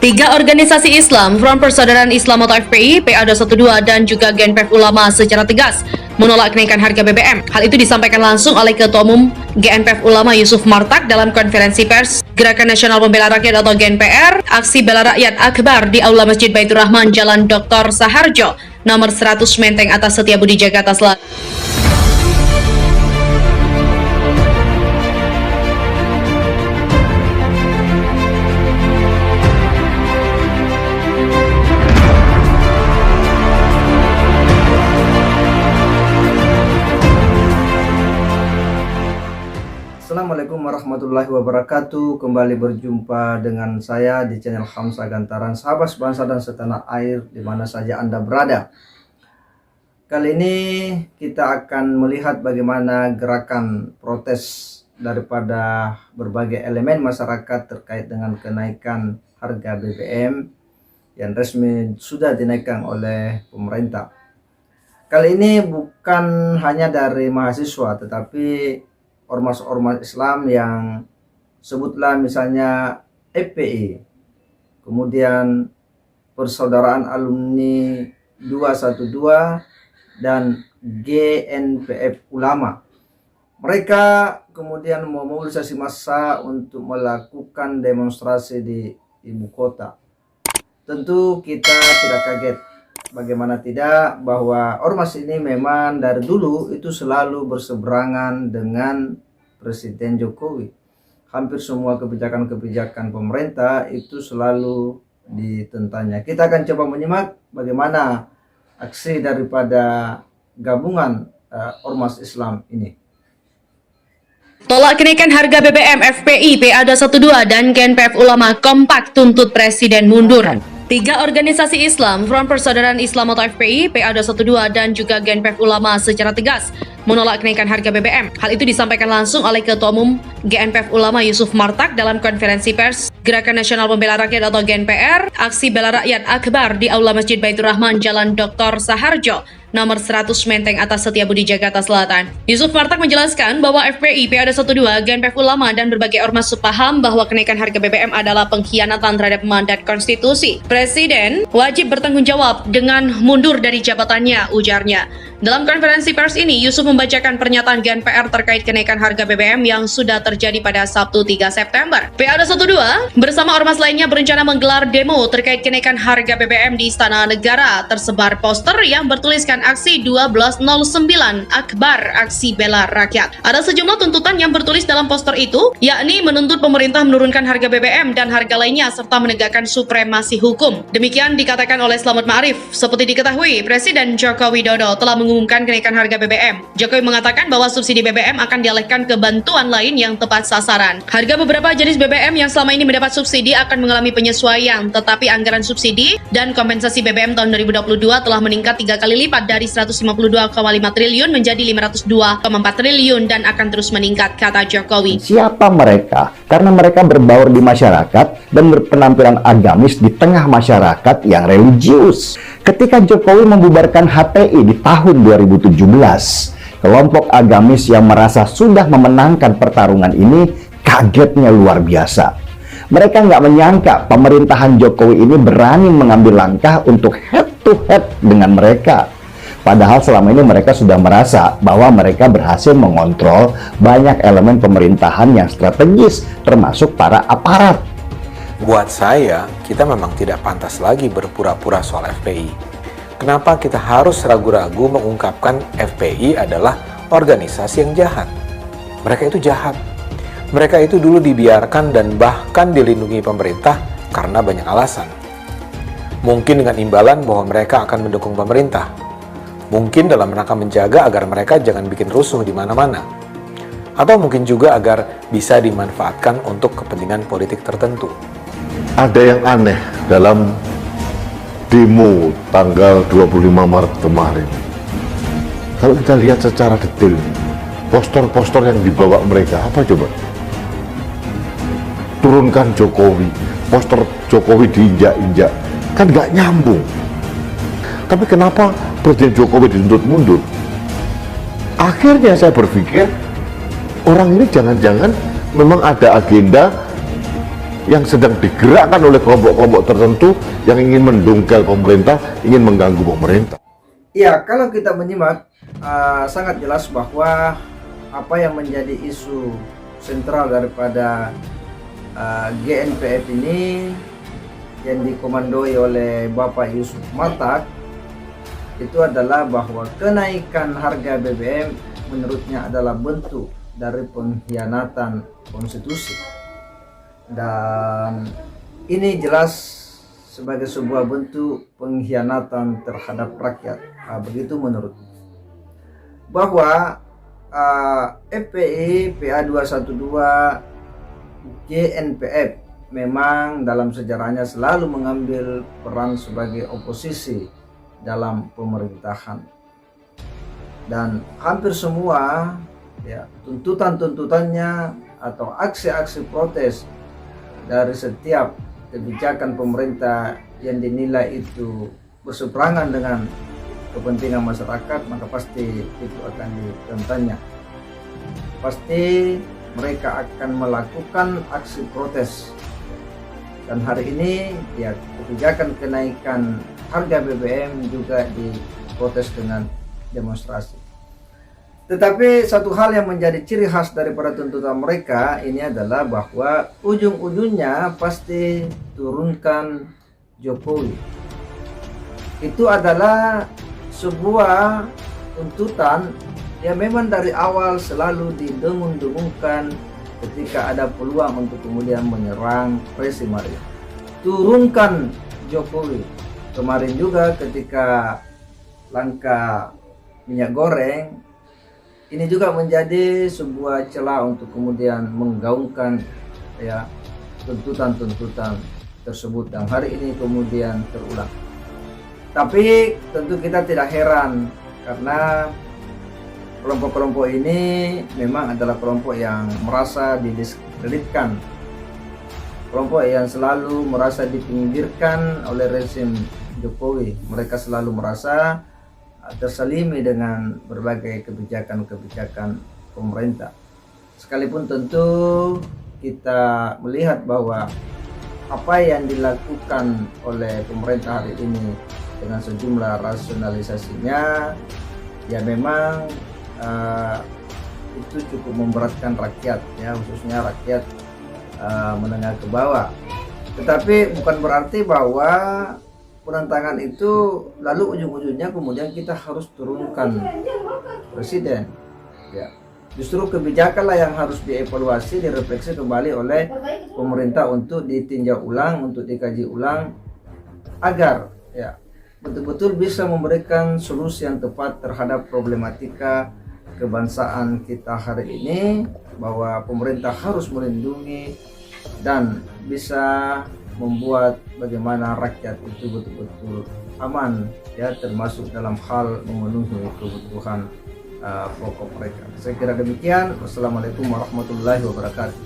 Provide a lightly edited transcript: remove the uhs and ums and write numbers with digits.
Tiga organisasi Islam, Front Persaudaraan Islam atau FPI, PA212 dan juga GNPF Ulama secara tegas menolak kenaikan harga BBM. Hal itu disampaikan langsung oleh Ketua Umum GNPF Ulama Yusuf Martak dalam konferensi pers Gerakan Nasional Pembela Rakyat atau GNPR, aksi bela rakyat akbar di Aula Masjid Baitur Rahman Jalan Dr. Saharjo, nomor 100 Menteng atas Setiabudi, Jakarta Selatan. Assalamualaikum warahmatullahi wabarakatuh. Kembali berjumpa dengan saya di channel Hamzah Gantaran, sahabat sebangsa dan setanah air di mana saja Anda berada. Kali ini kita akan melihat bagaimana gerakan protes daripada berbagai elemen masyarakat terkait dengan kenaikan harga BBM yang resmi sudah dinaikkan oleh pemerintah. Kali ini bukan hanya dari mahasiswa, tetapi ormas-ormas Islam yang sebutlah misalnya FPI, kemudian Persaudaraan Alumni 212 dan GNPF Ulama. Mereka kemudian memobilisasi massa untuk melakukan demonstrasi di ibu kota. Tentu kita tidak kaget, bagaimana tidak, bahwa ormas ini memang dari dulu itu selalu berseberangan dengan Presiden Jokowi. Hampir semua kebijakan-kebijakan pemerintah itu selalu ditentangnya. Kita akan coba menyimak bagaimana aksi daripada gabungan ormas Islam ini. Tolak kenaikan harga BBM, FPI, PA212 dan GNPF Ulama kompak tuntut Presiden mundur. Tiga organisasi Islam, Front Persaudaraan Islam atau FPI, PA212 dan juga GNPF Ulama secara tegas menolak kenaikan harga BBM. Hal itu disampaikan langsung oleh Ketua Umum GNPF Ulama Yusuf Martak dalam konferensi pers Gerakan Nasional Pembela Rakyat atau GNPR, aksi bela rakyat akbar di Aula Masjid Baitur Rahman Jalan Dr. Saharjo, nomor 100 Menteng atas Setiabudi, Jakarta Selatan. Yusuf Martak menjelaskan bahwa FPI, PA212, GNPF Ulama dan berbagai ormas sepaham bahwa kenaikan harga BBM adalah pengkhianatan terhadap mandat konstitusi. Presiden wajib bertanggung jawab dengan mundur dari jabatannya, ujarnya. Dalam konferensi pers ini, Yusuf membacakan pernyataan GNPR terkait kenaikan harga BBM yang sudah terjadi pada Sabtu 3 September. PA212 bersama ormas lainnya berencana menggelar demo terkait kenaikan harga BBM di Istana Negara. Tersebar poster yang bertuliskan aksi 1209 Akbar, aksi bela rakyat. Ada sejumlah tuntutan yang bertulis dalam poster itu, yakni menuntut pemerintah menurunkan harga BBM dan harga lainnya serta menegakkan supremasi hukum. Demikian dikatakan oleh Slamet Ma'arif. Seperti diketahui, Presiden Joko Widodo telah mengumumkan kenaikan harga BBM. Jokowi mengatakan bahwa subsidi BBM akan dialihkan ke bantuan lain yang tepat sasaran. Harga beberapa jenis BBM yang selama ini mendapat subsidi akan mengalami penyesuaian, tetapi anggaran subsidi dan kompensasi BBM tahun 2022 telah meningkat 3 kali lipat dari 152,5 triliun menjadi 502,4 triliun dan akan terus meningkat, kata Jokowi. Siapa mereka? Karena mereka berbaur di masyarakat dan berpenampilan agamis di tengah masyarakat yang religius. Ketika Jokowi membubarkan HTI di tahun 2017, kelompok agamis yang merasa sudah memenangkan pertarungan ini kagetnya luar biasa. Mereka nggak menyangka pemerintahan Jokowi ini berani mengambil langkah untuk head to head dengan mereka. Padahal selama ini mereka sudah merasa bahwa mereka berhasil mengontrol banyak elemen pemerintahan yang strategis, termasuk para aparat. Buat saya, kita memang tidak pantas lagi berpura-pura soal FPI. Kenapa kita harus ragu-ragu mengungkapkan FPI adalah organisasi yang jahat? Mereka itu jahat. Mereka itu dulu dibiarkan dan bahkan dilindungi pemerintah karena banyak alasan. Mungkin dengan imbalan bahwa mereka akan mendukung pemerintah. Mungkin dalam rangka menjaga agar mereka jangan bikin rusuh di mana-mana. Atau mungkin juga agar bisa dimanfaatkan untuk kepentingan politik tertentu. Ada yang aneh dalam demo tanggal 25 Maret kemarin. Kalau kita lihat secara detail, poster-poster yang dibawa mereka, apa coba? Turunkan Jokowi, poster Jokowi diinjak-injak, kan nggak nyambung. Tapi kenapa Presiden Jokowi dituntut mundur? Akhirnya saya berpikir, orang ini jangan-jangan memang ada agenda yang sedang digerakkan oleh kelompok-kelompok tertentu yang ingin mendongkel pemerintah, ingin mengganggu pemerintah. Ya, kalau kita menyimak sangat jelas bahwa apa yang menjadi isu sentral daripada GNPF ini yang dikomandoi oleh Bapak Yusuf Matak itu adalah bahwa kenaikan harga BBM menurutnya adalah bentuk dari pengkhianatan konstitusi, dan ini jelas sebagai sebuah bentuk pengkhianatan terhadap rakyat. Begitu menurut bahwa FPI PA212 GNPF memang dalam sejarahnya selalu mengambil peran sebagai oposisi dalam pemerintahan, dan hampir semua tuntutan-tuntutannya atau aksi-aksi protes dari setiap kebijakan pemerintah yang dinilai itu berseberangan dengan kepentingan masyarakat, maka pasti itu akan ditentangnya. Pasti mereka akan melakukan aksi protes, dan hari ini kebijakan kenaikan harga BBM juga diprotes dengan demonstrasi. Tetapi satu hal yang menjadi ciri khas daripada tuntutan mereka ini adalah bahwa ujung-ujungnya pasti turunkan Jokowi. Itu adalah sebuah tuntutan yang memang dari awal selalu didengung-dengungkan ketika ada peluang untuk kemudian menyerang Presiden Maria. Turunkan Jokowi. Kemarin juga ketika langka minyak goreng, ini juga menjadi sebuah celah untuk kemudian menggaungkan tuntutan-tuntutan tersebut, dan hari ini kemudian terulang. Tapi tentu kita tidak heran karena kelompok-kelompok ini memang adalah kelompok yang merasa didiskreditkan, kelompok yang selalu merasa dipinggirkan oleh rezim Jokowi. Mereka selalu merasa terselimi dengan berbagai kebijakan-kebijakan pemerintah. Sekalipun tentu kita melihat bahwa apa yang dilakukan oleh pemerintah hari ini dengan sejumlah rasionalisasinya ya memang itu cukup memberatkan rakyat, khususnya rakyat menengah ke bawah. Tetapi bukan berarti bahwa penentangan itu lalu ujung-ujungnya kemudian kita harus turunkan presiden. Justru kebijakanlah yang harus dievaluasi, direfleksi kembali oleh pemerintah untuk ditinjau ulang, untuk dikaji ulang, agar betul-betul bisa memberikan solusi yang tepat terhadap problematika kebangsaan kita hari ini, bahwa pemerintah harus melindungi dan bisa membuat bagaimana rakyat itu betul-betul aman, termasuk dalam hal memenuhi kebutuhan pokok mereka. Saya kira demikian. Wassalamualaikum warahmatullahi wabarakatuh.